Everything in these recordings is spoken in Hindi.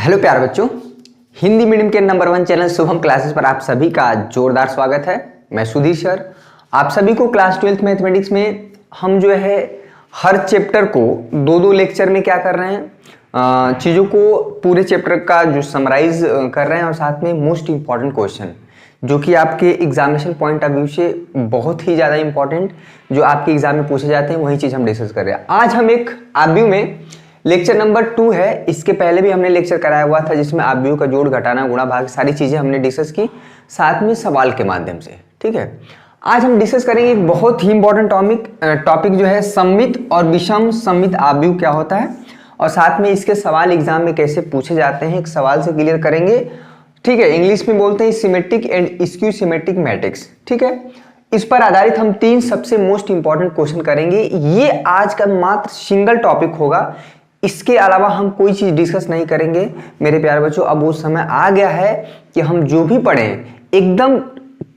हेलो प्यारे बच्चों, हिंदी मीडियम के नंबर 1 चैनल शुभम क्लासेस पर आप सभी का जोरदार स्वागत है। मैं सुधीर सर आप सभी को क्लास 12th मैथमेटिक्स में हम जो है हर चैप्टर को दो लेक्चर में क्या कर रहे हैं, चीज़ों को पूरे चैप्टर का जो समराइज कर रहे हैं और साथ में मोस्ट इंपॉर्टेंट क्वेश्चन जो कि आपके एग्जामिनेशन पॉइंट ऑफ व्यू से बहुत ही ज़्यादा इंपॉर्टेंट जो आपके एग्जाम में पूछे जाते हैं वही चीज़ हम डिस्कस कर रहे हैं। आज हम एक आव्यूह में लेक्चर नंबर 2 है। इसके पहले भी हमने लेक्चर कराया हुआ था जिसमें आव्यूह का जोड़ घटाना गुणा भाग सारी चीज़ें हमने डिस्कस की साथ में सवाल के माध्यम से। ठीक है, आज हम डिस्कस करेंगे एक बहुत ही इंपॉर्टेंट टॉपिक जो है सममित और विषम सममित आव्यूह क्या होता है और साथ में इसके सवाल एग्जाम में कैसे पूछे जाते हैं एक सवाल से क्लियर करेंगे। ठीक है, इंग्लिश में बोलते हैं symmetric and skew symmetric matrix. ठीक है, इस पर आधारित हम 3 सबसे मोस्ट इंपॉर्टेंट क्वेश्चन करेंगे। ये आज का मात्र सिंगल टॉपिक होगा, इसके अलावा हम कोई चीज डिस्कस नहीं करेंगे मेरे प्यारे बच्चों। अब वो समय आ गया है कि हम जो भी पढ़ें एकदम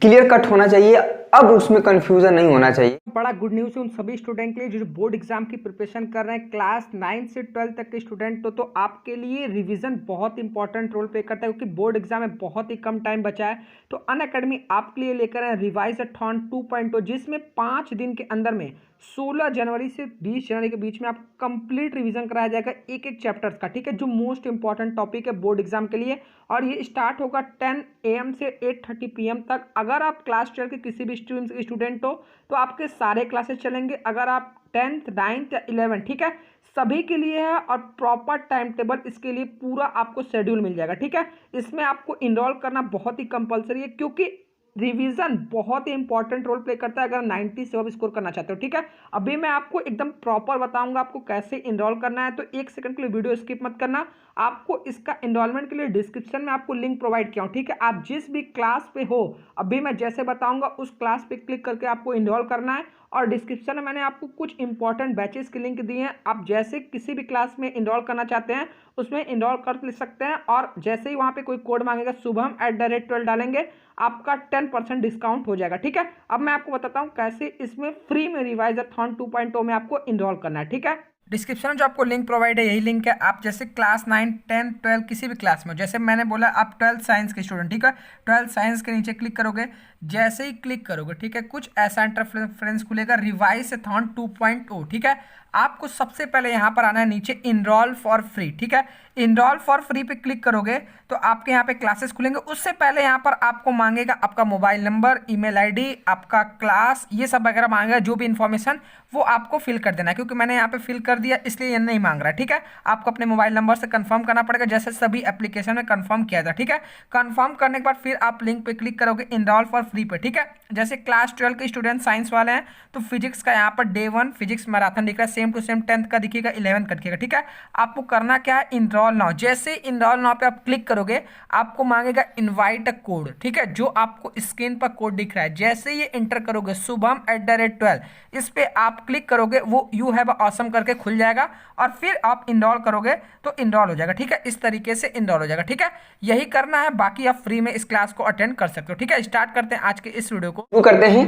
क्लियर कट होना चाहिए, अब उसमें कंफ्यूजन नहीं होना चाहिए। बड़ा गुड न्यूज़ है उन सभी स्टूडेंट के लिए जो बोर्ड एग्जाम की प्रिपरेशन कर रहे हैं, क्लास 9 से 12 तक के स्टूडेंट तो आपके लिए रिवीजन बहुत इंपॉर्टेंट रोल प्ले करता है क्योंकि बोर्ड एग्जाम में बहुत ही कम टाइम बचा है। तो अनअकैडमी आपके लिए लेकर आए रिवाइज-a-थॉन 2.0 जिसमें 5 दिन के अंदर में 16 जनवरी से 20 जनवरी के बीच में आप कंप्लीट रिवीजन कराया जाएगा एक एक चैप्टर्स का। ठीक है, जो मोस्ट इंपॉर्टेंट टॉपिक है बोर्ड एग्जाम के लिए और ये स्टार्ट होगा 10 AM से 8:30 PM तक। अगर आप क्लास 12 के किसी भी स्ट्रीम के स्टूडेंट हो तो आपके सारे क्लासेस चलेंगे। अगर आप 10th 9th या 11 ठीक है सभी के लिए है और प्रॉपर टाइम टेबल इसके लिए पूरा आपको शेड्यूल मिल जाएगा। ठीक है, इसमें आपको इनरोल करना बहुत ही कंपलसरी है क्योंकि रिवीजन बहुत ही इंपॉर्टेंट रोल प्ले करता है अगर 90 से अब स्कोर करना चाहते हो। ठीक है, अभी मैं आपको एकदम प्रॉपर बताऊंगा आपको कैसे इनरोल करना है, तो 1 सेकंड के लिए वीडियो स्किप मत करना। आपको इसका इनरोलमेंट के लिए डिस्क्रिप्शन में आपको लिंक प्रोवाइड किया हूँ। ठीक है, आप जिस भी क्लास पे हो अभी मैं जैसे बताऊंगा उस क्लास पे क्लिक करके आपको इनरोल करना है और डिस्क्रिप्शन में मैंने आपको कुछ इंपॉर्टेंट बैचेस की लिंक दी हैं। आप जैसे किसी भी क्लास में इनरोल करना चाहते हैं उसमें इनरोल कर सकते हैं और जैसे ही वहाँ पे कोई कोड मांगेगा शुभम@12 डालेंगे आपका 10% डिस्काउंट हो जाएगा। ठीक है, अब मैं आपको बताता हूँ कैसे इसमें फ्री में रिवाइज-a-थॉन 2.0 में आपको इनरोल करना है। ठीक है, डिस्क्रिप्शन में जो आपको लिंक प्रोवाइड है यही लिंक है। आप जैसे क्लास 9 10 12 किसी भी क्लास में, जैसे मैंने बोला आप 12th साइंस के स्टूडेंट, ठीक है 12th साइंस के नीचे क्लिक करोगे, जैसे ही क्लिक करोगे ठीक है कुछ ऐसा इंटरफेरेंस खुलेगा रिवाइज-a-थॉन 2.0। ठीक है, आपको सबसे पहले यहाँ पर आना है नीचे इनरोल फॉर फ्री। ठीक है, इनरोल फॉर फ्री पे क्लिक करोगे तो आपके यहाँ पे क्लासेस खुलेंगे। उससे पहले यहाँ पर आपको मांगेगा आपका मोबाइल नंबर, ईमेल आईडी, आपका क्लास, ये सब वगैरह मांगेगा। जो भी इन्फॉर्मेशन वो आपको फिल कर देना है क्योंकि मैंने यहाँ पे फिल कर दिया इसलिए ये नहीं मांग रहा है। ठीक है, आपको अपने मोबाइल नंबर से कंफर्म करना पड़ेगा जैसे सभी एप्लीकेशन में कंफर्म किया था। ठीक है, कंफर्म करने के बाद फिर आप लिंक पे क्लिक करोगे इनरोल फॉर फ्री पे। ठीक है, जैसे क्लास 12 के स्टूडेंट साइंस वाले हैं तो फिजिक्स का यहाँ पर डे 1 फिजिक्स मैराथन दिख रहा है, सेम टू सेम 10th का दिखेगा, 11th का दिखेगा। ठीक है, आपको करना क्या है इनरोल नाउ। जैसे इनरोल नाउ पे आप क्लिक करोगे आपको मांगेगा इनवाइट अ कोड। ठीक है, जो आपको स्क्रीन पर कोड दिख रहा है जैसे ये इंटर करोगे शुभम@12 इस पे आप क्लिक करोगे वो यू हैव ऑसम करके खुल जाएगा और फिर आप इनरोल करोगे तो इनरोल हो जाएगा। ठीक है, इस तरीके से इनरोल हो जाएगा। ठीक है, यही करना है, बाकी आप फ्री में इस क्लास को अटेंड कर सकते हो। ठीक है, स्टार्ट करते हैं आज के इस वीडियो को। शुरू करते हैं।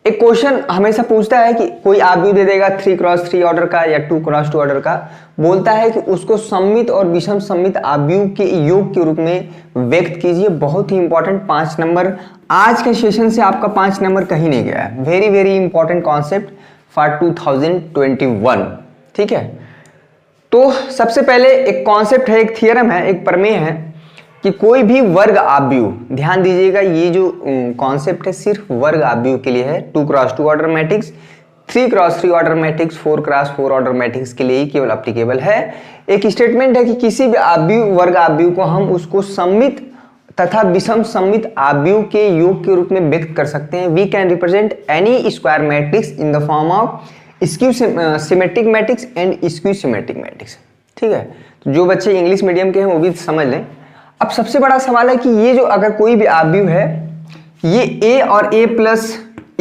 एक क्वेश्चन हमेशा पूछता है कि कोई आव्यूह दे देगा 3x3 ऑर्डर का या 2x2 ऑर्डर का, बोलता है कि उसको सममित और विषम सममित आव्यूह के योग के रूप में व्यक्त कीजिए। बहुत ही इंपॉर्टेंट 5 नंबर आज के सेशन से आपका 5 नंबर कहीं नहीं गया है। Very very important concept for 2021। ठीक है, तो सबसे पहले एक कॉन्सेप्ट है, एक थियरम है, एक प्रमेय है कि कोई भी वर्ग आव्यूह, ध्यान दीजिएगा ये जो कॉन्सेप्ट है सिर्फ वर्ग आव्यूह के लिए है। 2x2 order matrix, 3x3 order matrix, 4x4 order matrix के लिए ही केवल अप्लीकेबल है। एक स्टेटमेंट है कि किसी भी आव्यूह वर्ग आव्यूह को हम उसको सममित तथा विषम सममित आव्यूह के योग के रूप में व्यक्त कर सकते हैं। We can represent any square matrix in the form of skew symmetric matrix and skew symmetric matrix. ठीक है, तो जो बच्चे इंग्लिश मीडियम के हैं वो भी समझ लें। अब सबसे बड़ा सवाल है कि ये जो अगर कोई भी आव्यूह है ये a और a प्लस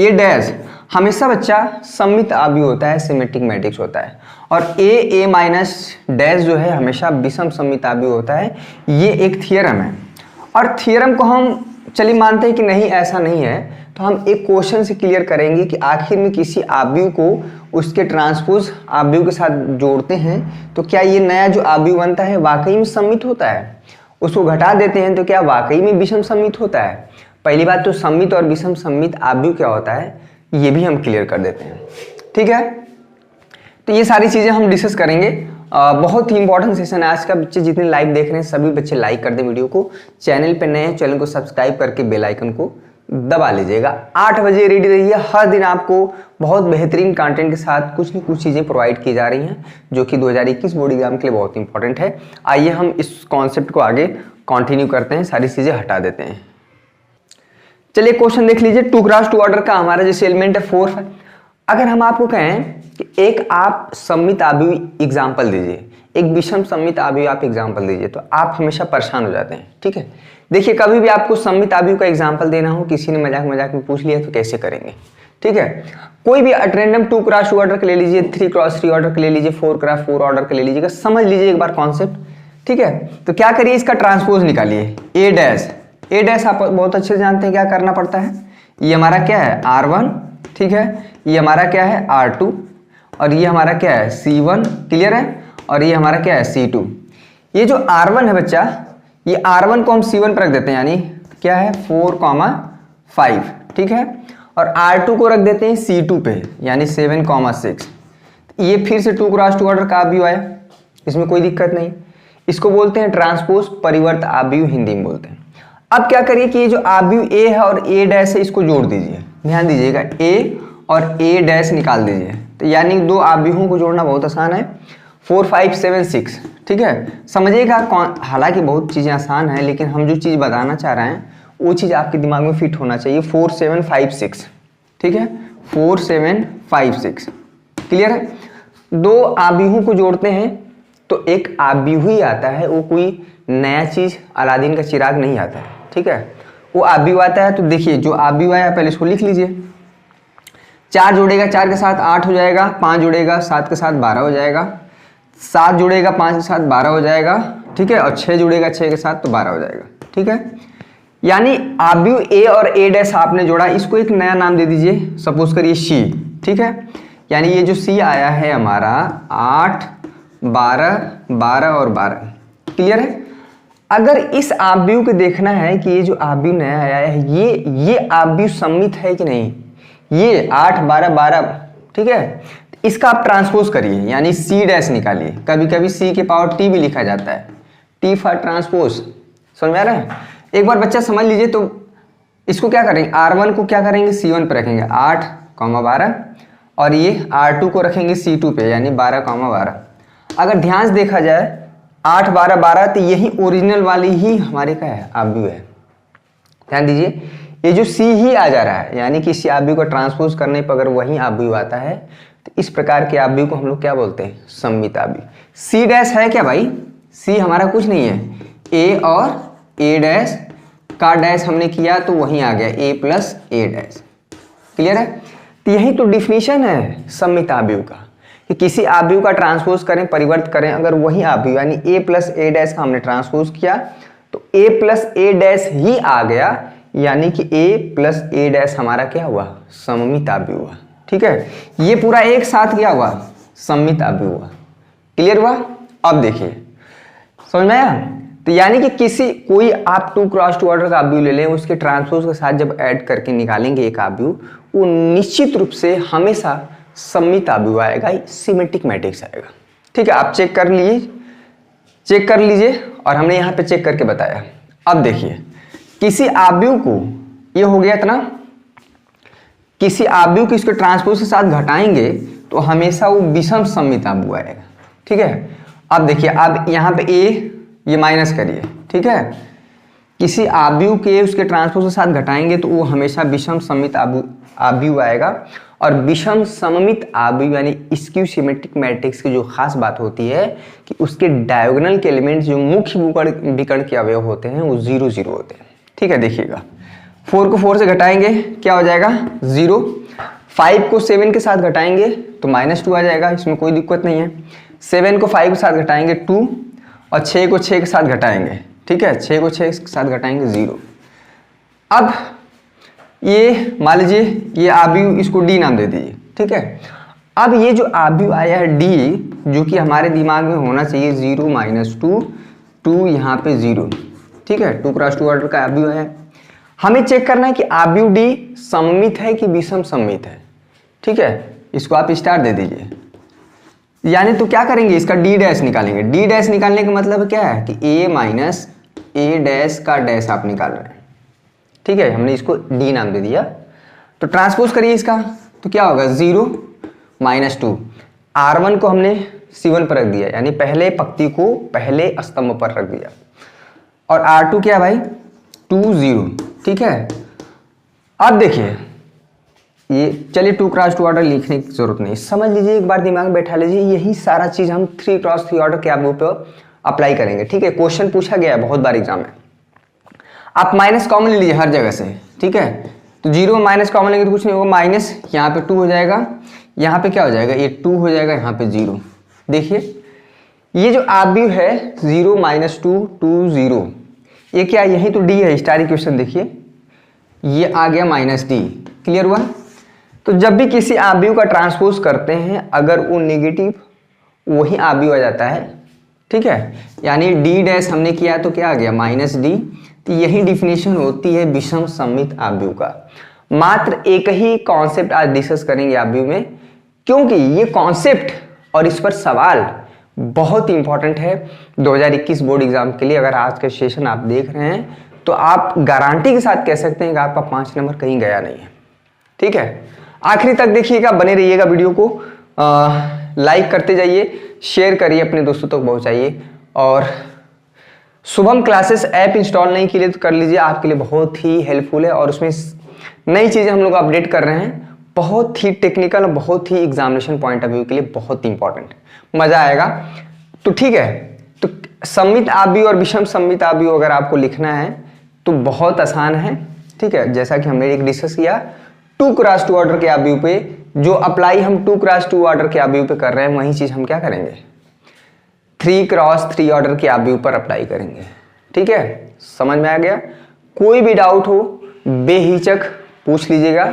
a डैश हमेशा बच्चा सममित आव्यूह होता है, सिमेट्रिक मैट्रिक्स होता है, और a माइनस डैश जो है हमेशा विषम सममित आव्यूह होता है। ये एक थियरम है और थियरम को हम चलिए मानते हैं कि नहीं ऐसा नहीं है, तो हम एक क्वेश्चन से क्लियर करेंगे कि आखिर में किसी आव्यूह को उसके ट्रांसपोज आव्यूह के साथ जोड़ते हैं तो क्या ये नया जो आव्यूह बनता है वाकई में सममित होता है? उसको घटा देते हैं तो क्या वाकई में विषम सममित होता है? पहली बात तो सममित और विषम सममित आव्यूह क्या होता है ये भी हम क्लियर कर देते हैं। ठीक है, तो ये सारी चीजें हम डिस्कस करेंगे। बहुत ही इंपॉर्टेंट सेशन है आज का। बच्चे जितने लाइव देख रहे हैं सभी बच्चे लाइक कर दें वीडियो को। चैनल पे नए हैं चैनल को सब्सक्राइब करके बेल आइकन को दबा लीजिएगा। 8 बजे रेडी रहिए। हर दिन आपको बहुत बेहतरीन कंटेंट के साथ कुछ न कुछ चीज़ें प्रोवाइड की जा रही हैं जो कि 2021 बोर्ड एग्जाम के लिए बहुत इंपॉर्टेंट है। आइए हम इस कॉन्सेप्ट को आगे कंटिन्यू करते हैं, सारी चीज़ें हटा देते हैं। चलिए क्वेश्चन देख लीजिए। 2x2 ऑर्डर का हमारा जैसे एलिमेंट है 4 है। अगर हम आपको कहें कि एक आप सममित आव्यूह एग्जाम्पल दीजिए, एक विषम सममित आव्यूह आप एग्जाम्पल दीजिए, तो आप हमेशा परेशान हो जाते हैं। ठीक है, देखिए कभी भी आपको सममित आव्यूह का एग्जाम्पल देना हो, किसी ने मजाक मजाक में पूछ लिया तो कैसे करेंगे? ठीक है, कोई भी रैंडम 2x2 ऑर्डर के ले लीजिए, 3x3 ऑर्डर के ले लीजिए, 4x4 ऑर्डर के ले लीजिएगा, समझ लीजिए एक बार कॉन्सेप्ट। ठीक है, तो क्या करिए, इसका ट्रांसपोज निकालिए। ए डैश आप बहुत अच्छे से जानते हैं क्या करना पड़ता है। ये हमारा क्या है R1, ठीक है, ये हमारा क्या है R2 और ये हमारा क्या है C1, क्लियर है, और ये हमारा क्या है C2। ये जो R1 है बच्चा, ये R1 को हम C1 पर रख देते हैं, यानी क्या है 4,5, ठीक है, और R2 को रख देते हैं C2 पे, यानी 7,6। ये फिर से 2x2 ऑर्डर का आव्यूह आया, इसमें कोई दिक्कत नहीं। इसको बोलते हैं ट्रांसपोज परिवर्त आव्यूह, हिंदी में बोलते हैं। अब क्या करिए कि ये जो आव्यूह A है और A डैश है इसको जोड़ दीजिए। ध्यान दीजिएगा, A और A डैश निकाल दीजिए, तो यानी दो आव्यूहों को जोड़ना बहुत आसान है। 4, 5, 7, 6, ठीक है, समझिएगा। हालांकि बहुत चीज़ें आसान हैं, लेकिन हम जो चीज़ बताना चाह रहे हैं वो चीज़ आपके दिमाग में फिट होना चाहिए। 4, 7, 5, 6, ठीक है, 4, 7, 5, 6, क्लियर है। दो आव्यूहों को जोड़ते हैं तो एक आव्यूह ही आता है, वो कोई नया चीज़ अलादीन का चिराग नहीं आता है। ठीक है, वो आव्यूह आता है। तो देखिए जो आव्यूह आया पहले इसको लिख लीजिए। 4 जुड़ेगा 4 के साथ 8 हो जाएगा, 5 जुड़ेगा 7 के साथ 12 हो जाएगा, 7 जुड़ेगा 5 के साथ 12 हो जाएगा, ठीक है, और 6 जुड़ेगा 6 के साथ तो 12 हो जाएगा। ठीक है, यानी आव्यूह A और A डैश आपने जोड़ा, इसको एक नया नाम दे दीजिए, सपोज करिए C। ठीक है, यानी ये जो C आया है हमारा 8, 12, 12 और 12, क्लियर है। अगर इस आव्यूह को देखना है कि ये जो आव्यूह नया आया है ये आव्यूह सममित है कि नहीं, ये 8, 12, 12, ठीक है, इसका आप ट्रांसपोज करिए, यानी C डैश निकालिए। कभी कभी C के पावर T भी लिखा जाता है, T फॉर ट्रांसपोज। समझ में आ रहा है? एक बार बच्चा समझ लीजिए। तो इसको क्या करेंगे, R1 को क्या करेंगे C1 पे रखेंगे 8, 12, और ये R2 को रखेंगे C2 पे, यानी 12, 12। अगर ध्यान से देखा जाए 8, 12, 12, तो यही ओरिजिनल वाली ही हमारे का है आव्यूह है। ध्यान दीजिए, ये जो C ही आ जा रहा है, यानी कि इसी आव्यूह को ट्रांसपोज करने पर अगर वही आव्यूह आता है तो इस प्रकार के आव्यूह को हम लोग क्या बोलते हैं, सममित आव्यूह। C डैश है क्या भाई, C हमारा कुछ नहीं है, A और A डैश का डैश हमने किया तो वही आ गया A plus A dash, clear है। तो यही तो डिफिनीशन है सममित आव्यूह का, कि किसी आव्यूह का ट्रांसपोज करें, परिवर्त करें, अगर वही आव्यूह यानी A प्लस A डैश का हमने ट्रांसपोज किया तो A प्लस A डैश ही आ गया, यानी कि A प्लस A डैश हमारा क्या हुआ, सममित आव्यूह हुआ। ठीक है, ये पूरा एक साथ क्या हुआ, सममित आव्यूह हुआ। क्लियर हुआ? अब देखिए समझ में आया। तो यानी कि कोई आप 2x2 ऑर्डर का आव्यूह ले लें, उसके ट्रांसपोज के साथ जब ऐड करके निकालेंगे एक आव्यूह, वो निश्चित रूप से हमेशा सममित आव्यूह आएगा, सिमेट्रिक मैट्रिक्स आएगा। ठीक है, आप चेक कर लीजिए और हमने यहाँ पे चेक करके बताया। अब देखिए किसी आव्यूह को, ये हो गया इतना, किसी आव्यूह को इसके ट्रांसपोज के साथ घटाएंगे तो हमेशा वो विषम सममित आव्यूह आएगा। ठीक है, अब देखिए, अब यहाँ पे A ये माइनस करिए, ठीक है, किसी आव्यूह के उसके ट्रांसपोज के साथ घटाएंगे तो वो हमेशा विषम सममित आव्यूह आएगा। और विषम सममित आव्यूह यानी स्क्यू सिमेट्रिक मैट्रिक्स की जो खास बात होती है कि उसके डायगोनल के एलिमेंट्स जो मुख्य विकर्ण के अवयव होते हैं वो 0, 0 होते हैं। ठीक है, देखिएगा 4 को 4 से घटाएंगे क्या हो जाएगा 0, 5 को 7 के साथ घटाएंगे तो -2 आ जाएगा, इसमें कोई दिक्कत नहीं है। 7 को 5 के साथ घटाएंगे 2, और 6 को 6 के साथ घटाएंगे, ठीक है, 6 को 6 के साथ घटाएंगे 0। अब ये मान लीजिए ये आव्यूह, इसको D नाम दे दीजिए। ठीक है, अब ये जो आव्यूह आया है डी, जो कि हमारे दिमाग में होना चाहिए 0 माइनस 2, 2 यहाँ पे 0, ठीक है, 2 क्रॉस 2 ऑर्डर का आव्यूह है। हमें चेक करना है कि आव्यूह डी सममित है कि विषम सममित है, ठीक है, इसको आप स्टार दे दीजिए। यानी तो क्या करेंगे, इसका डी डैश निकालेंगे। डी डैश निकालने का मतलब क्या है कि ए माइनस ए डैश का डैश आप निकाल रहे हैं, ठीक है, हमने इसको डी नाम दे दिया। तो ट्रांसपोज करिए इसका, तो क्या होगा 0 माइनस 2, R1 को हमने C1 पर रख दिया, यानी पहले पंक्ति को पहले स्तंभ पर रख दिया, और R2 क्या भाई 2 0, ठीक है। अब देखिए ये, चलिए 2 क्रॉस 2 ऑर्डर लिखने की जरूरत नहीं, समझ लीजिए, एक बार दिमाग में बैठा लीजिए, यही सारा चीज हम 3 क्रॉस 3 ऑर्डर के आव्यूह पे अप्लाई करेंगे, ठीक है। क्वेश्चन पूछा गया है बहुत बार एग्जाम में। आप माइनस कॉमन ले लीजिए हर जगह से, ठीक है, तो 0 माइनस कॉमन लेंगे तो कुछ नहीं होगा, माइनस यहाँ पे 2 हो जाएगा, यहाँ पे क्या हो जाएगा, ये 2 हो जाएगा, यहाँ पे 0। देखिए ये जो आव्यूह है 0 माइनस 2 2 0, ये क्या, यही तो डी है, स्टार इक्वेशन देखिए, ये आ गया माइनस डी, क्लियर हुआ। तो जब भी किसी आव्यूह का ट्रांसपोज करते हैं, अगर वो नेगेटिव, वही आव्यूह आ जाता है, ठीक है, यानी डी डैश हमने किया तो क्या आ गया माइनस डी। तो यही डिफिनेशन होती है विषम सममित आव्यूह का। मात्र एक ही कॉन्सेप्ट आज डिस्कस करेंगे आव्यूह में, क्योंकि ये कॉन्सेप्ट और इस पर सवाल बहुत इंपॉर्टेंट है 2021 बोर्ड एग्जाम के लिए। अगर आज का सेशन आप देख रहे हैं तो आप गारंटी के साथ कह सकते हैं कि आपका 5 नंबर कहीं गया नहीं है, ठीक है। आखिरी तक देखिएगा, बने रहिएगा, वीडियो को लाइक करते जाइए, शेयर करिए, अपने दोस्तों तक पहुंचाइए, और शुभम क्लासेस ऐप इंस्टॉल नहीं किए तो कर लीजिए, आपके लिए बहुत ही हेल्पफुल है, और उसमें नई चीज़ें हम लोग अपडेट कर रहे हैं, बहुत ही टेक्निकल और बहुत ही एग्जामिनेशन पॉइंट ऑफ व्यू के लिए बहुत इंपॉर्टेंट, मज़ा आएगा। तो ठीक है, तो सममित आव्यूह और विषम सममित आव्यूह अगर आपको लिखना है तो बहुत आसान है, ठीक है। जैसा कि हमने एक डिस्कस किया 2 क्रॉस 2 ऑर्डर के आव्यूह पे, जो अप्लाई हम 2 क्रॉस 2 ऑर्डर के आव्यूह पे कर रहे हैं, वही चीज़ हम क्या करेंगे 3 क्रॉस 3 ऑर्डर के आव्यूह पर अप्लाई करेंगे, ठीक है। समझ में आ गया? कोई भी डाउट हो बेहिचक पूछ लीजिएगा,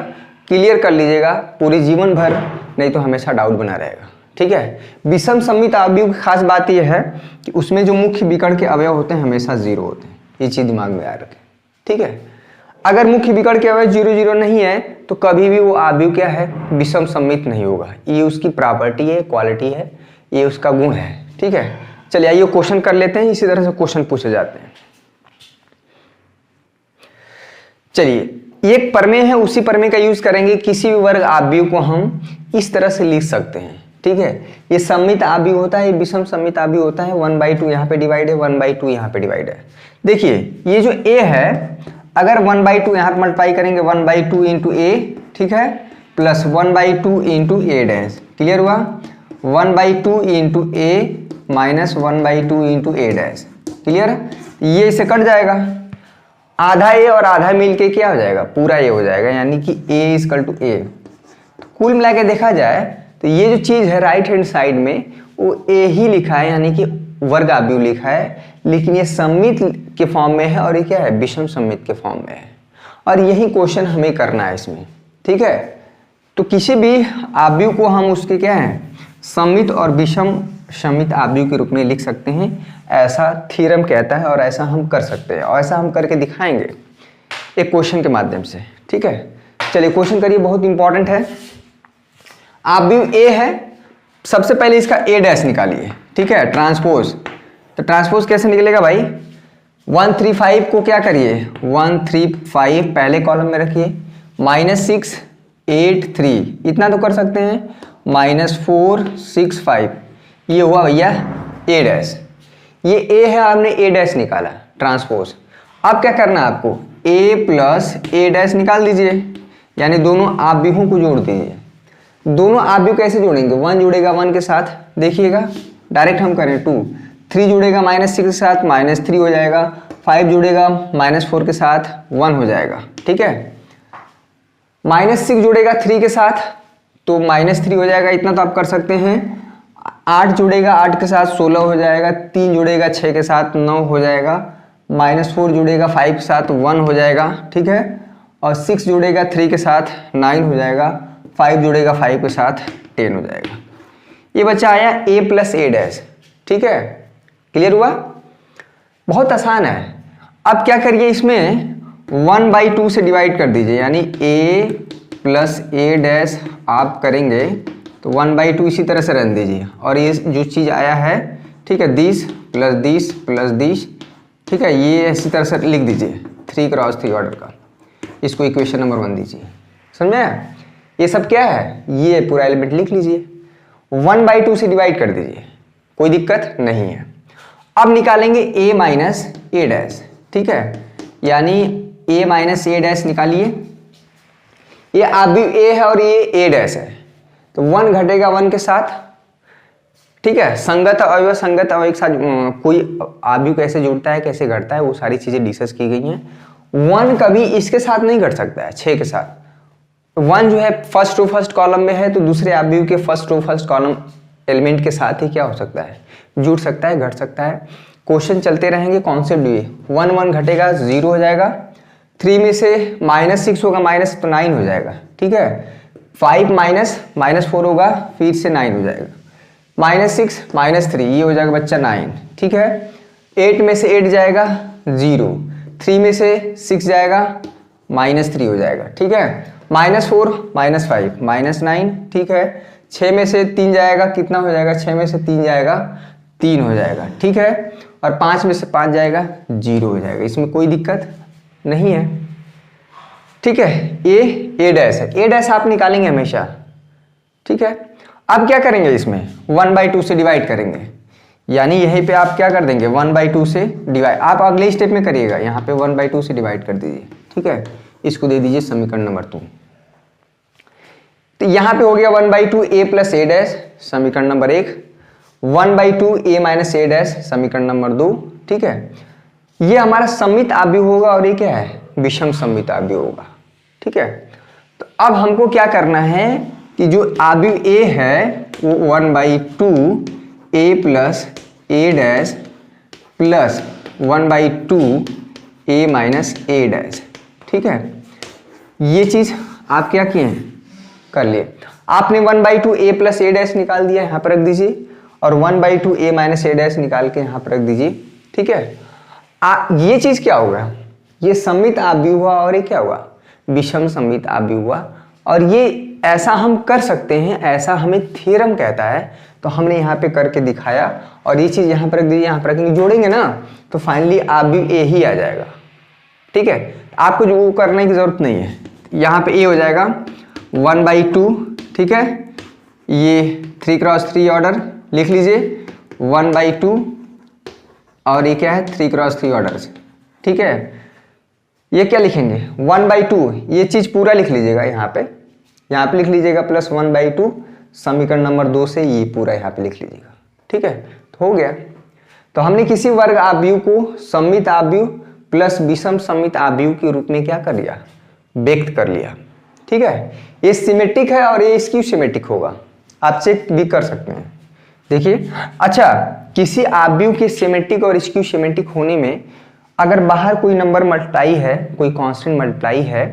क्लियर कर लीजिएगा पूरे जीवन भर, नहीं तो हमेशा डाउट बना रहेगा, ठीक है। विषम सममित आव्यूह की खास बात यह है कि उसमें जो मुख्य विकर्ण के अवयव होते हैं हमेशा 0 होते हैं, ये चीज दिमाग में याद रखें, ठीक है। अगर मुख्य विकर्ण के अवयव 0 0 नहीं है तो कभी भी वो आव्यूह क्या है, विषम सममित नहीं होगा। ये उसकी प्रॉपर्टी है, क्वालिटी है, ये उसका गुण है, ठीक है। चलिए आइए क्वेश्चन कर लेते हैं, इसी तरह से क्वेश्चन पूछे जाते हैं। चलिए एक प्रमेय है, उसी प्रमेय का यूज करेंगे। किसी भी वर्ग आव्यूह को हम इस तरह से लिख सकते हैं, ठीक है। ये सममित आव्यूह होता है, ये विषम सममित आव्यूह होता है। 1/2 यहाँ पे डिवाइड है, 1/2 यहाँ पे डिवाइड है। देखिए ये जो a है, अगर 1/2 यहाँ पे मल्टीप्लाई करेंगे 1/2 इंटू ए, ठीक है, प्लस 1/2 इंटू ए डैश, क्लियर हुआ। 1/2 इंटू ए माइनस 1/2 इंटू ए डैश, क्लियर। ये इसे कट जाएगा, आधा ए और आधा मिलके क्या हो जाएगा, पूरा ए हो जाएगा, यानी कि a इक्वल टू ए। कुल मिला के देखा जाए तो ये जो चीज़ है राइट हैंड साइड में वो a ही लिखा है, यानी कि वर्ग आव्यूह लिखा है, लेकिन ये सममित के फॉर्म में है और ये क्या है, विषम सममित के फॉर्म में है। और यही क्वेश्चन हमें करना है इसमें, ठीक है। तो किसी भी आव्यूह को हम उसके क्या है, सममित और विषम सममित आव्यूह के रूप में लिख सकते हैं, ऐसा थ्योरम कहता है, और ऐसा हम कर सकते हैं, और ऐसा हम करके दिखाएंगे एक क्वेश्चन के माध्यम से, ठीक है। चलिए क्वेश्चन करिए, बहुत इंपॉर्टेंट है। आव्यूह ए है, सबसे पहले इसका ए डैश निकालिए, ठीक है, ट्रांसपोज। तो ट्रांसपोज कैसे निकलेगा भाई, 135 को क्या करिए 135 पहले कॉलम में रखिए, -6 8 3, इतना तो कर सकते हैं, -4 6 5, ये हुआ भैया ए डैश। ये ए है, आपने ए डैश निकाला ट्रांसपोज। अब क्या करना है आपको, ए प्लस ए डैश निकाल दीजिए, यानी दोनों आव्यूहों को जोड़ दीजिए। दोनों आव्यूह कैसे जोड़ेंगे, 1 जुड़ेगा 1 के साथ, देखिएगा डायरेक्ट हम करें 2, 3 जुड़ेगा -6 के साथ -3 हो जाएगा, 5 जुड़ेगा -4 के साथ 1 हो जाएगा, ठीक है। -6 जुड़ेगा 3 के साथ तो -3 हो जाएगा, इतना तो आप कर सकते हैं। 8 जुड़ेगा 8 के साथ 16 हो जाएगा, 3 जुड़ेगा 6 के साथ 9 हो जाएगा, -4 जुड़ेगा 5 के साथ 1 हो जाएगा, ठीक है। और 6 जुड़ेगा 3 के साथ 9 हो जाएगा, 5 जुड़ेगा 5 के साथ 10 हो जाएगा। ये बच्चा आया a प्लस ए डैश, ठीक है, क्लियर हुआ? बहुत आसान है। अब क्या करिए, इसमें 1/2 से डिवाइड कर दीजिए, यानी a प्लस ए डैश आप करेंगे तो 1/2 इसी तरह से रन दीजिए, और ये जो चीज़ आया है, ठीक है, 10 प्लस 10, ठीक है, ये इसी तरह से लिख दीजिए 3x3 ऑर्डर का। इसको इक्वेशन नंबर 1 दीजिए। समझ में? ये सब क्या है, ये पूरा एलिमेंट लिख लीजिए, 1/2 से डिवाइड कर दीजिए, कोई दिक्कत नहीं है। अब निकालेंगे a माइनस ए डैश, ठीक है, यानी a माइनस ए डैश निकालिए। ये आबू a है और ये a डैश है, तो 1 घटेगा 1 के साथ, ठीक है। संगत अवयव संगत अवयव के साथ कोई आबू कैसे जुड़ता है, कैसे घटता है, वो सारी चीज़ें डिस्कस की गई हैं। 1 कभी इसके साथ नहीं घट सकता है 6 के साथ। 1 जो है फर्स्ट रो फर्स्ट कॉलम में है, तो दूसरे आबू के first row first column element के साथ ही क्या हो सकता है, जुड़ सकता है, घट सकता है। क्वेश्चन चलते रहेंगे, कॉन्सेप्ट भी 1 घटेगा 0 हो जाएगा, 3 में से -6 होगा, माइनस तो 9 हो जाएगा, ठीक है। 5 -4 होगा, फिर से 9 हो जाएगा, -6 -3 ये हो जाएगा बच्चा 9, ठीक है। 8 में से 8 जाएगा 0, 3 में से 6 जाएगा -3 हो जाएगा, ठीक है। -4 -5 -9, ठीक है। 6 में से 3 जाएगा, कितना हो जाएगा, 6 में से 3 जाएगा 3 हो जाएगा, ठीक है। और 5 में से 5 जाएगा 0 हो जाएगा, इसमें कोई दिक्कत नहीं है, ठीक है। ए डैश है, ए डैश आप निकालेंगे हमेशा, ठीक है। अब क्या करेंगे, इसमें 1/2 से डिवाइड करेंगे, यानी यहीं पे आप क्या कर देंगे 1/2 से डिवाइड, आप अगले स्टेप में करिएगा, यहाँ पे 1/2 से डिवाइड कर दीजिए, ठीक है। इसको दे दीजिए समीकरण नंबर 2। तो यहाँ पे हो गया 1/2 a प्लस ए डैश, समीकरण number 1, 1/2 a minus A dash, समीकरण नंबर 2, ठीक है। ये हमारा सममित आव्यूह होगा और ये क्या है, विषम सममित आव्यूह होगा, ठीक है। तो अब हमको क्या करना है कि जो आव्यूह a है वो 1/2 a plus A dash plus 1/2 a minus A dash, ठीक है। ये चीज आप क्या किए हैं, कर लिए। आपने 1/2 a प्लस ए डैश निकाल दिया, यहाँ पर रख दीजिए, और 1/2 a माइनस ए डैश निकाल के यहाँ पर रख दीजिए, ठीक है। ये चीज क्या होगा, ये सममित आव्यूह हुआ और ये क्या हुआ, विषम सममित आव्यूह हुआ। और ये ऐसा हम कर सकते हैं, ऐसा हमें थ्योरम कहता है, तो हमने यहाँ पे करके दिखाया। और ये चीज यहाँ पर रख दीजिए, यहाँ पर रखेंगे, जोड़ेंगे ना तो फाइनली आव्यूह a ही आ जाएगा, ठीक है। आपको जो वो करने की जरूरत नहीं है, यहाँ पे a हो जाएगा 1/2, ठीक है। ये 3x3 ऑर्डर लिख लीजिए, 1/2 और ये क्या है 3x3 ऑर्डर से, ठीक है। ये क्या लिखेंगे 1/2, ये चीज पूरा लिख लीजिएगा, यहाँ पे लिख लीजिएगा, प्लस 1/2 समीकरण नंबर 2 से ये पूरा यहाँ पे लिख लीजिएगा, ठीक है। तो हो गया। तो हमने किसी वर्ग आव्यूह को सममित आव्यूह प्लस विषम सममित आव्यूह के रूप में क्या कर लिया, व्यक्त कर लिया, ठीक है। ये सिमेट्रिक है और ये स्क्यू सिमेट्रिक होगा, आप चेक भी कर सकते हैं, देखिए। अच्छा, किसी आव्यूह के सिमेट्रिक और स्क्यू सिमेट्रिक होने में अगर बाहर कोई नंबर मल्टीप्लाई है, कोई कांस्टेंट मल्टीप्लाई है,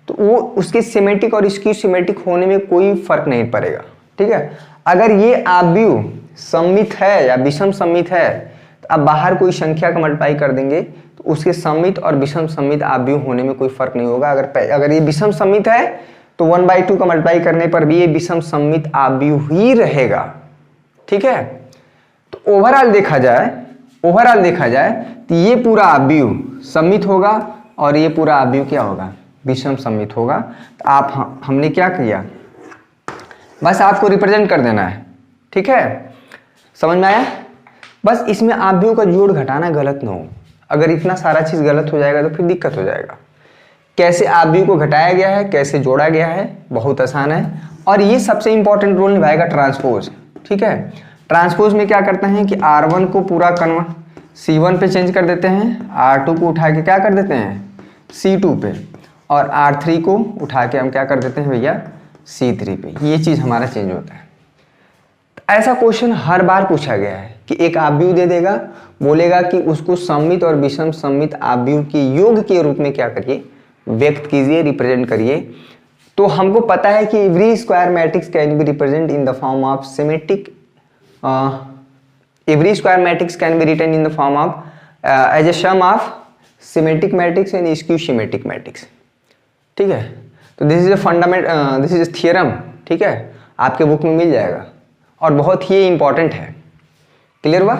तो वो उसके सिमेट्रिक और स्क्यू सिमेट्रिक होने में कोई फर्क नहीं पड़ेगा, ठीक है। अगर ये आव्यूह सममित है या विषम सममित है, तो आप बाहर कोई संख्या का मल्टीप्लाई कर देंगे तो उसके सममित और विषम सममित आव्यूह होने में कोई फर्क नहीं होगा। अगर ये विषम सममित है तो 1/2 का मल्टीप्लाई करने पर भी ये विषम सममित आव्यूह ही रहेगा, ठीक है। तो ओवरऑल देखा जाए तो ये पूरा आव्यूह सममित होगा और ये पूरा आव्यूह क्या होगा, विषम सममित होगा। तो आप हमने क्या किया, बस आपको रिप्रेजेंट कर देना है, ठीक है। समझ में आया? बस इसमें आव्यूह का जोड़ घटाना गलत ना हो, अगर इतना सारा चीज गलत हो जाएगा तो फिर दिक्कत हो जाएगा। कैसे आव्यूह को घटाया गया है, कैसे जोड़ा गया है, बहुत आसान है। और ये सबसे इंपॉर्टेंट रोल निभाएगा ट्रांसपोज, ठीक है। ट्रांसपोज में क्या करते हैं कि R1 को पूरा कन्वर्ट C1 पे चेंज कर देते हैं, R2 को उठा के क्या कर देते हैं C2 पे, और R3 को उठा के हम क्या कर देते हैं भैया C3 पे। ये चीज हमारा चेंज होता है। ऐसा क्वेश्चन हर बार पूछा गया है कि एक आव्यूह दे देगा, बोलेगा कि उसको सममित और विषम सममित आव्यूह के योग के रूप में क्या करिए, व्यक्त कीजिए, रिप्रेजेंट करिए। तो हमको पता है कि every square matrix can be represent in the form of symmetric, every square matrix can be written in the form of as a sum of symmetric matrix and skew symmetric matrix. ठीक है, तो this is this is theorem. ठीक है, आपके बुक में मिल जाएगा और बहुत ही इंपॉर्टेंट है। क्लियर हुआ?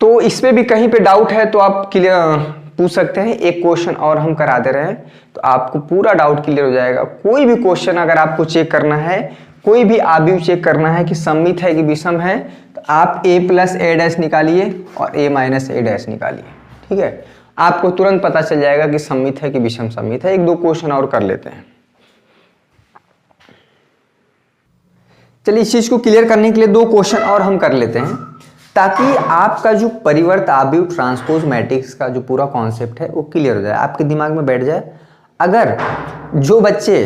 तो इसमें भी कहीं पे डाउट है तो आप क्लियर पूछ सकते हैं। एक क्वेश्चन और हम करा दे रहे हैं तो आपको पूरा डाउट क्लियर हो जाएगा। कोई भी क्वेश्चन अगर आपको चेक करना है, कोई भी आव्यूह चेक करना है कि सममित है कि विषम है, तो आप a प्लस ए डैश निकालिए और a माइनस ए डैश निकालिए। ठीक है, आपको तुरंत पता चल जाएगा कि सममित है कि विषम सममित है। एक दो क्वेश्चन और कर लेते हैं। चलिए, इस चीज को क्लियर करने के लिए दो क्वेश्चन और हम कर लेते हैं, ताकि आपका जो परिवर्त आव्यूह ट्रांसपोज मैट्रिक्स का जो पूरा कॉन्सेप्ट है वो क्लियर हो जाए, आपके दिमाग में बैठ जाए। अगर जो बच्चे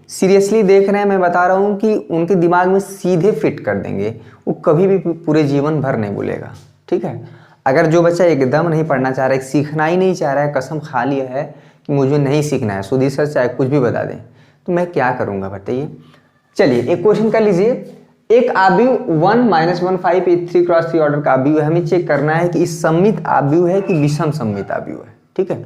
सीरियसली देख रहे हैं, मैं बता रहा हूँ कि उनके दिमाग में सीधे फिट कर देंगे, वो कभी भी पूरे जीवन भर नहीं भूलेगा। ठीक है, अगर जो बच्चा एकदम नहीं पढ़ना चाह रहा है, सीखना ही नहीं चाह रहा है, कसम खा लिया है कि मुझे नहीं सीखना है, सुधीर सर चाहे कुछ भी बता दें, तो मैं क्या करूँगा बताइए। चलिए, एक क्वेश्चन कर लीजिए। एक आव्यूह 1 - 1 5 3 क्रॉस 3 ऑर्डर का आव्यूह है। हमें चेक करना है कि इस सममित आव्यूह है कि विषम सममित आव्यूह है। ठीक है,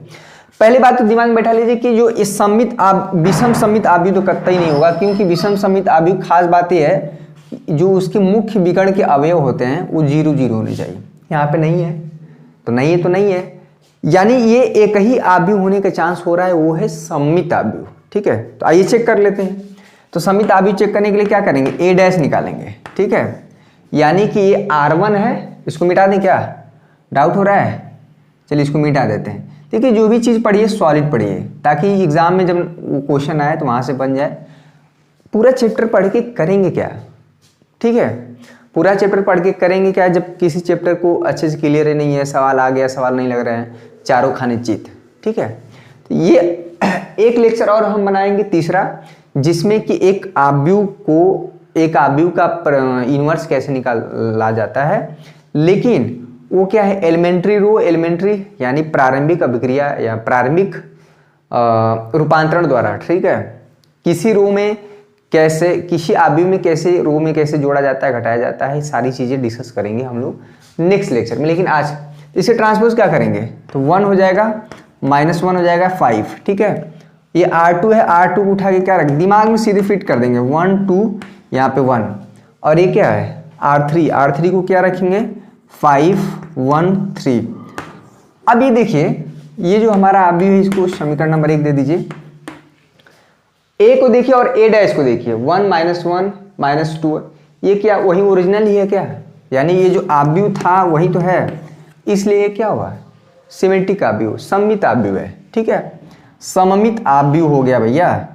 पहली बात तो दिमाग में बैठा लीजिए कि जो इस विषम सममित आव्यूह तो कतई नहीं होगा, क्योंकि विषम सममित आव्यूह खास बात यह है जो उसके मुख्य विकर्ण के अवयव होते हैं वो 0 0 होने चाहिए। यहाँ पे नहीं है तो नहीं है, तो नहीं है, यानी ये एक ही आव्यूह होने का चांस हो रहा है, वो है सममित आव्यूह। ठीक है, तो आइए चेक कर लेते हैं। तो सममित आव्यूह चेक करने के लिए क्या करेंगे, ए डैश निकालेंगे। ठीक है, यानी कि ये R1 है, इसको मिटा दें क्या, डाउट हो रहा है? चलिए इसको मिटा देते हैं। देखिए, जो भी चीज़ पढ़िए सॉलिड पढ़िए, ताकि एग्जाम में जब क्वेश्चन आए तो वहाँ से बन जाए। पूरा चैप्टर पढ़ के करेंगे क्या? ठीक है, पूरा चैप्टर पढ़ के करेंगे क्या जब किसी चैप्टर को अच्छे से क्लियर ही नहीं है, सवाल आ गया, सवाल नहीं लग रहे हैं, चारों खाने चित। ठीक है, तो ये एक लेक्चर और हम बनाएंगे तीसरा, जिसमें कि एक आव्यूह का इनवर्स कैसे निकाला जाता है, लेकिन वो क्या है, एलिमेंट्री यानी प्रारंभिक अभिक्रिया या प्रारंभिक रूपांतरण द्वारा। ठीक है, किसी रो में कैसे, किसी आव्यूह में कैसे, रो में कैसे जोड़ा जाता है, घटाया जाता है, सारी चीजें डिस्कस करेंगे हम लोग नेक्स्ट लेक्चर में। लेकिन आज इसे ट्रांसपोज क्या करेंगे, तो 1 हो जाएगा, -1 हो जाएगा 5। ठीक है, ये R2 है, R2 को उठा के क्या रख, दिमाग में सीधे फिट कर देंगे, 1 2, यहाँ पे 1, और ये क्या है R3 को क्या रखेंगे, 5 1 3। अब ये देखिए, ये जो हमारा आव्यूह है, इसको समीकरण नंबर 1 दे दीजिए। ए को देखिए और ए डैश को देखिए, 1 -1 -2, ये क्या वही ओरिजिनल ही है क्या, यानी ये जो आव्यूह था वही तो है, इसलिए ये क्या हुआ, सिमेट्रिक आव्यूह, सममित आव्यूह है। ठीक है, सममित आव्यूह हो गया भैया,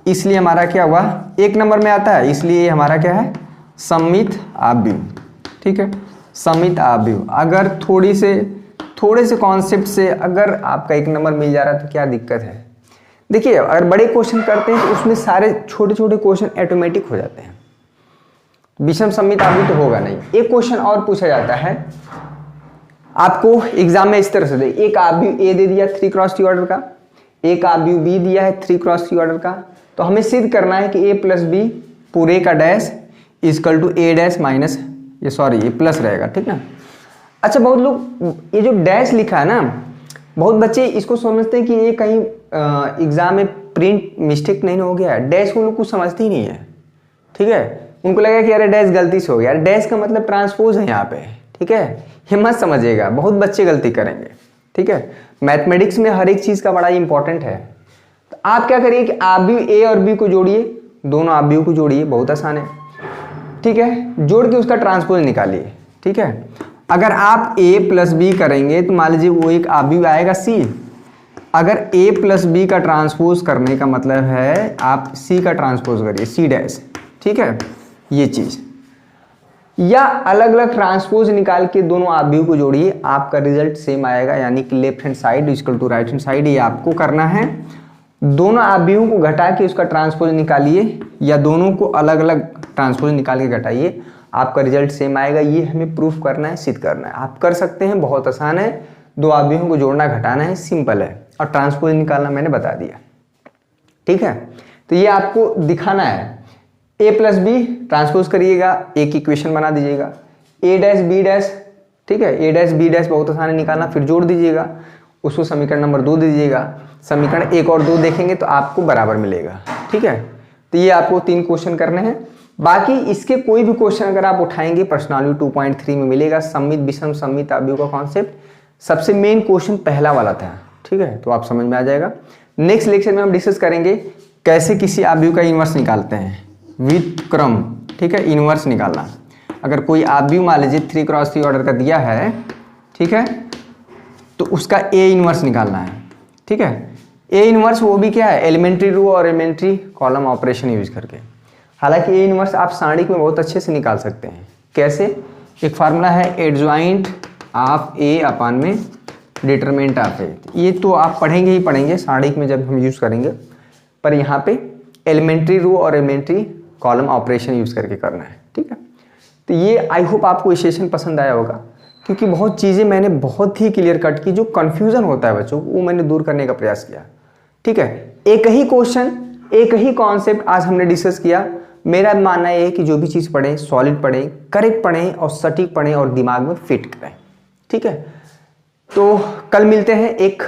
इसलिए हमारा क्या हुआ, 1 नंबर में आता है, इसलिए हमारा क्या है, सममित आव्यूह। ठीक है, सममित आव्यूह। अगर थोड़े से कॉन्सेप्ट से अगर आपका 1 नंबर मिल जा रहा है तो क्या दिक्कत है। देखिए, अगर बड़े क्वेश्चन करते हैं तो उसमें सारे छोटे छोटे क्वेश्चन ऑटोमेटिक हो जाते हैं, विषम सममित आव्यूह तो होगा नहीं। एक क्वेश्चन और पूछा जाता है आपको एग्जाम में इस तरह से, एक आव्यूह ए दे दिया 3 क्रॉस 3 ऑर्डर का, एक आव्यूह बी दिया है 3 क्रॉस 3 ऑर्डर का, तो हमें सिद्ध करना है कि a प्लस बी पूरे का dash equal to A dash minus, ये प्लस रहेगा। ठीक ना। अच्छा, बहुत लोग ये जो डैश लिखा है ना, बहुत बच्चे इसको समझते हैं कि ये कहीं एग्जाम में प्रिंट मिस्टेक नहीं हो गया है, डैश को लोग कुछ समझते ही नहीं है। ठीक है, उनको लगा कि अरे डैश गलती से हो गया, डैश का मतलब ट्रांसपोज है यहाँ पे। ठीक है, ये मत समझिएगा, बहुत बच्चे गलती करेंगे। ठीक है, मैथमेटिक्स में हर एक चीज का बड़ा इंपॉर्टेंट है। तो आप क्या करिए कि आव्यूह ए और बी को जोड़िए, दोनों आव्यूह को जोड़िए, बहुत आसान है। ठीक है, जोड़ के उसका ट्रांसपोज निकालिए। ठीक है, अगर आप a प्लस बी करेंगे तो मान लीजिए वो एक आव्यूह आएगा c। अगर a प्लस बी का ट्रांसपोज करने का मतलब है आप c का ट्रांसपोज करिए, c डैश। ठीक है, ये चीज, या अलग अलग ट्रांसपोज निकाल के दोनों आव्यूह को जोड़िए, आपका रिजल्ट सेम आएगा, यानी कि left hand side equal to right hand side. ये आपको करना है, दोनों आव्यूहों को घटा के उसका ट्रांसपोज निकालिए, या दोनों को अलग अलग ट्रांसपोज निकाल के घटाइए, आपका रिजल्ट सेम आएगा। ये हमें प्रूफ करना है, सिद्ध करना है। आप कर सकते हैं, बहुत आसान है, दो आव्यूहों को जोड़ना घटाना है, सिंपल है, और ट्रांसपोज निकालना मैंने बता दिया। ठीक है, तो ये आपको दिखाना है। a प्लस बी ट्रांसपोज करिएगा, एक इक्वेशन बना दीजिएगा, a डैश बी डैश, ठीक है, a डैश बी डैश बहुत आसान है निकालना, फिर जोड़ दीजिएगा, उसको समीकरण नंबर 2 दे दीजिएगा, समीकरण 1 और 2 देखेंगे तो आपको बराबर मिलेगा। ठीक है, तो ये आपको 3 क्वेश्चन करने हैं। बाकी इसके कोई भी क्वेश्चन अगर आप उठाएंगे प्रश्नावली 2.3 में मिलेगा, सममित विषम सममित आव्यूह का कॉन्सेप्ट सबसे मेन क्वेश्चन पहला वाला था। ठीक है, तो आप समझ में आ जाएगा। नेक्स्ट लेक्चर में हम डिस्कस करेंगे कैसे किसी आव्यूह का इनवर्स निकालते हैं विद क्रम। ठीक है, इनवर्स निकालना। अगर कोई आव्यूह मान लीजिए 3x3 ऑर्डर का दिया है, ठीक है, तो उसका ए इनवर्स निकालना है। ठीक है, ए इनवर्स वो भी क्या है, एलिमेंट्री रो और एलिमेंट्री कॉलम ऑपरेशन यूज करके। हालांकि ए इनवर्स आप सारणिक में बहुत अच्छे से निकाल सकते हैं। कैसे? एक फार्मूला है एडजॉइंट ऑफ ए अपान में डिटरमिनेंट ऑफ ए। ये तो आप पढ़ेंगे ही पढ़ेंगे सारणिक में जब हम यूज करेंगे, पर यहाँ पे एलिमेंट्री रो और एलिमेंट्री कॉलम ऑपरेशन यूज करके करना है। ठीक है, तो ये आई होप आपको सेशन पसंद आया होगा, क्योंकि बहुत चीज़ें मैंने बहुत ही क्लियर कट की, जो कन्फ्यूज़न होता है बच्चों वो मैंने दूर करने का प्रयास किया। ठीक है, एक ही क्वेश्चन एक ही कॉन्सेप्ट आज हमने डिस्कस किया। मेरा मानना ये है कि जो भी चीज़ पढ़ें सॉलिड पढ़ें, करेक्ट पढ़ें और सटीक पढ़ें और दिमाग में फिट करें। ठीक है, तो कल मिलते हैं एक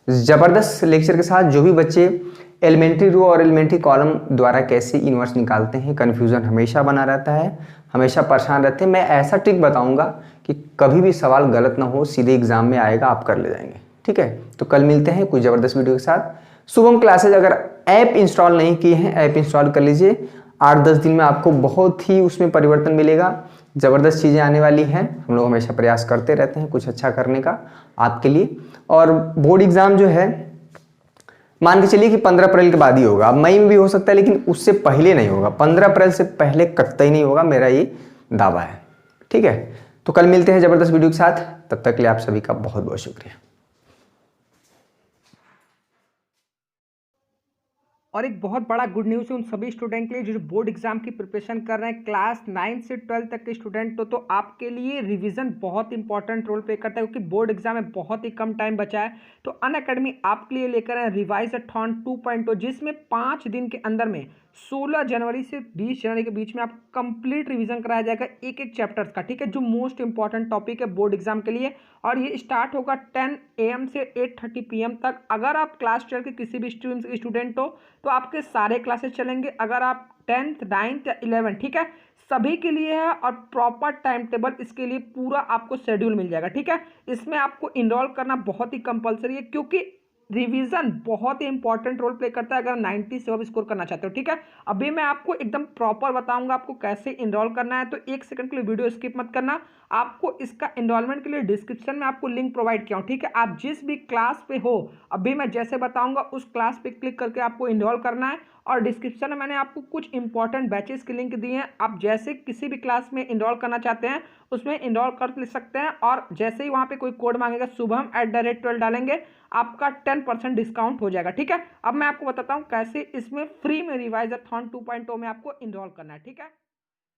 ज़बरदस्त लेक्चर के साथ। जो भी बच्चे एलिमेंट्री रो और एलिमेंट्री कॉलम द्वारा कैसे इनवर्स निकालते हैं, कन्फ्यूज़न हमेशा बना रहता है, हमेशा परेशान रहते हैं, मैं ऐसा ट्रिक बताऊंगा कि कभी भी सवाल गलत ना हो, सीधे एग्जाम में आएगा, आप कर ले जाएंगे। ठीक है, तो कल मिलते हैं कुछ ज़बरदस्त वीडियो के साथ। शुभम क्लासेज अगर ऐप इंस्टॉल नहीं किए हैं, ऐप इंस्टॉल कर लीजिए। 8-10 दिन में आपको बहुत ही उसमें परिवर्तन मिलेगा, ज़बरदस्त चीज़ें आने वाली हैं। हम लोग हमेशा प्रयास करते रहते हैं कुछ अच्छा करने का आपके लिए। और बोर्ड एग्ज़ाम जो है मान के चलिए कि 15 अप्रैल के बाद ही होगा। अब मई में भी हो सकता है, लेकिन उससे पहले नहीं होगा। 15 अप्रैल से पहले कतई नहीं होगा, मेरा ये दावा है। ठीक है, तो कल मिलते हैं ज़बरदस्त वीडियो के साथ। तब तक के लिए आप सभी का बहुत बहुत शुक्रिया। और एक बहुत बड़ा गुड न्यूज़ है उन सभी स्टूडेंट के लिए जो बोर्ड एग्जाम की प्रिपरेशन कर रहे हैं, क्लास 9 से 12 तक के स्टूडेंट। तो आपके लिए रिवीजन बहुत इंपॉर्टेंट रोल प्ले करता है, क्योंकि बोर्ड एग्जाम में बहुत ही कम टाइम बचा है। तो अनअकैडमी आपके लिए लेकर आए रिवाइज-a-थॉन 2.0, जिसमें 5 दिन के अंदर में 16 जनवरी से 20 जनवरी के बीच में आप कंप्लीट रिवीजन कराया जाएगा एक एक चैप्टर्स का। ठीक है, जो मोस्ट इंपॉर्टेंट टॉपिक है बोर्ड एग्जाम के लिए। और ये स्टार्ट होगा 10 AM से 8:30 PM तक। अगर आप क्लास 12 के किसी भी स्ट्रीम के स्टूडेंट हो तो आपके सारे क्लासेस चलेंगे। अगर आप 10th 9th या 11, ठीक है, सभी के लिए है। और प्रॉपर टाइम टेबल इसके लिए पूरा आपको शेड्यूल मिल जाएगा। ठीक है, इसमें आपको इनरोल करना बहुत ही कंपलसरी है, क्योंकि रिवीजन बहुत ही इंपॉर्टेंट रोल प्ले करता है अगर 90 से अब स्कोर करना चाहते हो। ठीक है, अभी मैं आपको एकदम प्रॉपर बताऊंगा आपको कैसे इनरोल करना है, तो 1 सेकंड के लिए वीडियो स्किप मत करना। आपको इसका इनरोलमेंट के लिए डिस्क्रिप्शन में आपको लिंक प्रोवाइड किया हूँ। ठीक है, आप जिस भी क्लास पे हो, अभी मैं जैसे बताऊंगा उस क्लास पे क्लिक करके आपको इनरोल करना है। और डिस्क्रिप्शन में मैंने आपको कुछ इंपॉर्टेंट बैचेस के लिंक दिए हैं। आप जैसे किसी भी क्लास में इनरोल करना चाहते हैं उसमें इनरोल कर सकते हैं। और जैसे ही वहाँ पे कोई कोड मांगेगा shubham@12 डालेंगे, आपका 10% डिस्काउंट हो जाएगा। ठीक है, अब मैं आपको बताता हूँ कैसे इसमें फ्री में रिवाइज-a-थॉन 2.0 में आपको इनरोल करना है। ठीक है।